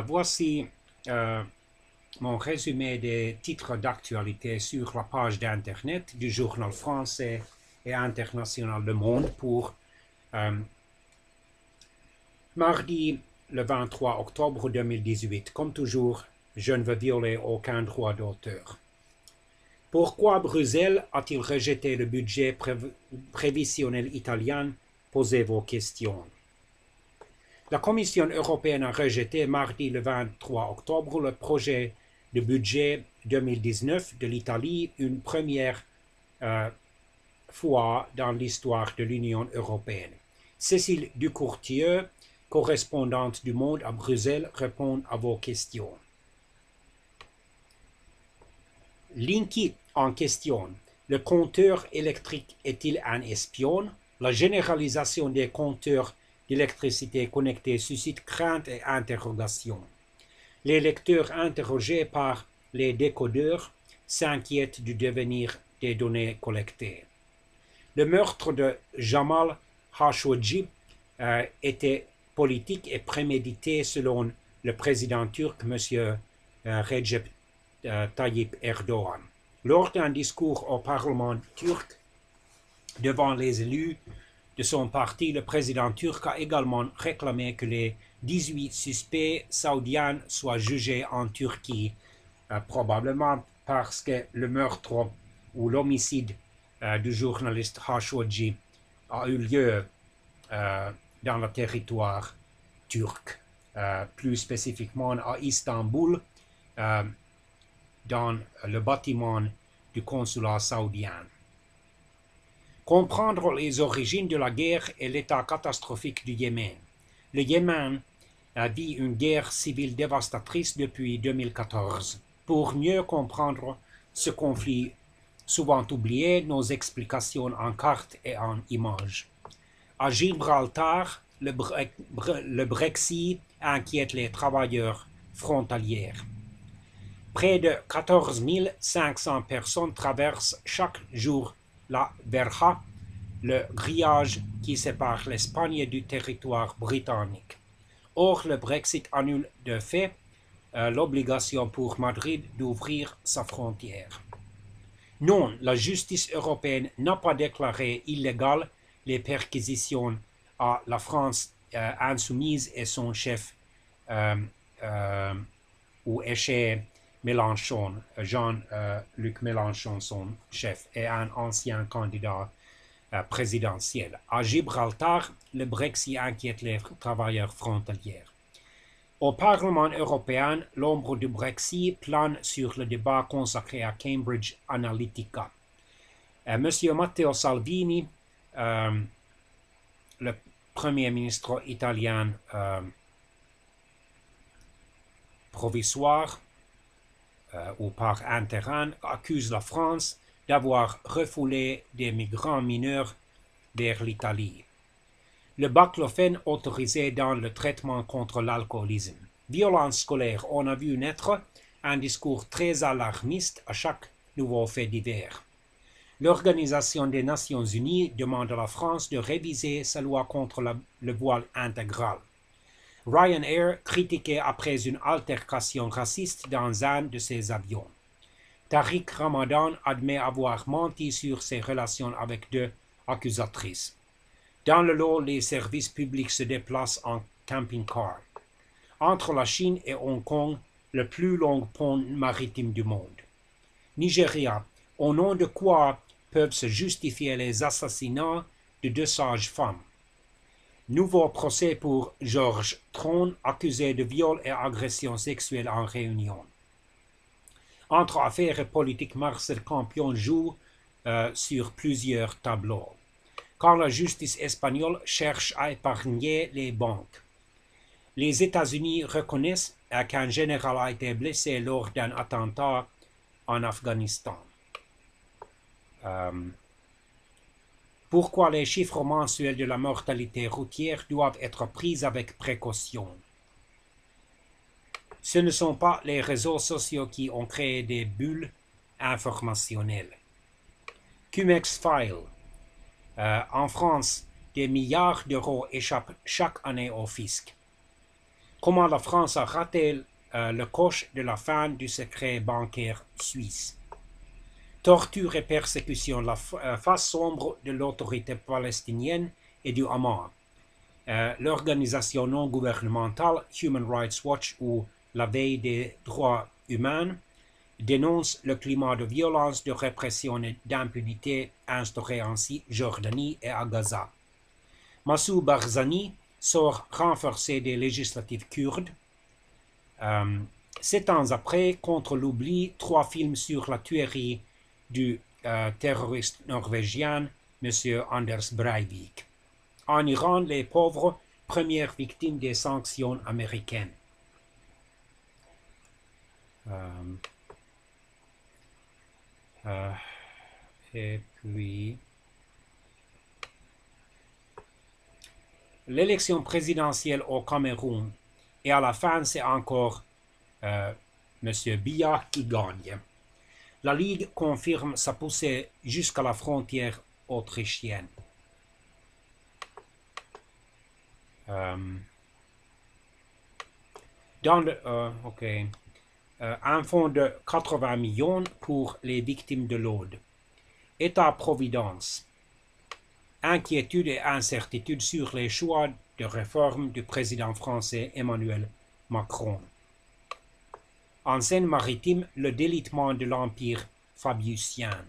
Voici mon résumé des titres d'actualité sur la page d'Internet du journal français et international Le Monde pour mardi le 23 octobre 2018. Comme toujours, je ne veux violer aucun droit d'auteur. Pourquoi Bruxelles a-t-il rejeté le budget prévisionnel italien? Posez vos questions. La Commission européenne a rejeté mardi le 23 octobre le projet de budget 2019 de l'Italie, une première fois dans l'histoire de l'Union européenne. Cécile Ducourtieu, correspondante du Monde à Bruxelles, répond à vos questions. Linky en question. Le compteur électrique est-il un espion? La généralisation des compteurs d'électricité connectés suscite crainte et interrogation. Les lecteurs interrogés par les décodeurs s'inquiètent du devenir des données collectées. Le meurtre de Jamal Khashoggi était politique et prémédité selon le président turc, M. Recep Tayyip Erdogan. Lors d'un discours au Parlement turc devant les élus de son parti, le président turc a également réclamé que les 18 suspects saoudiens soient jugés en Turquie, probablement parce que le meurtre ou l'homicide du journaliste Khashoggi a eu lieu dans le territoire turc, plus spécifiquement à Istanbul, dans le bâtiment du consulat saoudien. Comprendre les origines de la guerre et l'état catastrophique du Yémen. Le Yémen vit une guerre civile dévastatrice depuis 2014. Pour mieux comprendre ce conflit souvent oublié, nos explications en cartes et en images. À Gibraltar, le Brexit inquiète les travailleurs frontaliers. Près de 14 500 personnes traversent chaque jour la verja, le grillage qui sépare l'Espagne du territoire britannique. Or, le Brexit annule de fait l'obligation pour Madrid d'ouvrir sa frontière. Non, la justice européenne n'a pas déclaré illégales les perquisitions à la France insoumise et son chef ou chez Mélenchon, Jean-Luc Mélenchon, son chef, et un ancien candidat présidentiel. À Gibraltar, le Brexit inquiète les travailleurs frontaliers. Au Parlement européen, l'ombre du Brexit plane sur le débat consacré à Cambridge Analytica. Monsieur Matteo Salvini, le Premier ministre italien provisoire ou par intérim, accuse la France d'avoir refoulé des migrants mineurs vers l'Italie. Le baclofen autorisé dans le traitement contre l'alcoolisme. Violence scolaire, on a vu naître un discours très alarmiste à chaque nouveau fait divers. L'Organisation des Nations Unies demande à la France de réviser sa loi contre le voile intégral. Ryanair critiqué après une altercation raciste dans un de ses avions. Tariq Ramadan admet avoir menti sur ses relations avec deux accusatrices. Dans le lot, les services publics se déplacent en camping-car. Entre la Chine et Hong Kong, le plus long pont maritime du monde. Nigeria, au nom de quoi peuvent se justifier les assassinats de deux sages-femmes. Nouveau procès pour Georges Tron, accusé de viol et agression sexuelle en Réunion. Entre affaires et politique, Marcel Campion joue sur plusieurs tableaux. Quand la justice espagnole cherche à épargner les banques. Les États-Unis reconnaissent qu'un général a été blessé lors d'un attentat en Afghanistan. Pourquoi les chiffres mensuels de la mortalité routière doivent être pris avec précaution? Ce ne sont pas les réseaux sociaux qui ont créé des bulles informationnelles. Cumex File. En France, des milliards d'euros échappent chaque année au fisc. Comment la France a raté le coche de la fin du secret bancaire suisse. Torture et persécution, la face sombre de l'autorité palestinienne et du Hamas. L'organisation non gouvernementale Human Rights Watch ou la veille des droits humains dénonce le climat de violence, de répression et d'impunité instauré en Cisjordanie et à Gaza. Massoud Barzani sort renforcé des législatives kurdes. 7 ans après, contre l'oubli, 3 films sur la tuerie du terroriste norvégien M. Anders Breivik. En Iran, les pauvres, premières victimes des sanctions américaines. Et puis, l'élection présidentielle au Cameroun. Et à la fin, c'est encore M. Biya qui gagne. La Ligue confirme sa poussée jusqu'à la frontière autrichienne. Un fonds de 80 millions pour les victimes de l'Aude. État-providence. Inquiétude et incertitude sur les choix de réforme du président français Emmanuel Macron. En Seine-Maritime, le délitement de l'Empire fabiusien.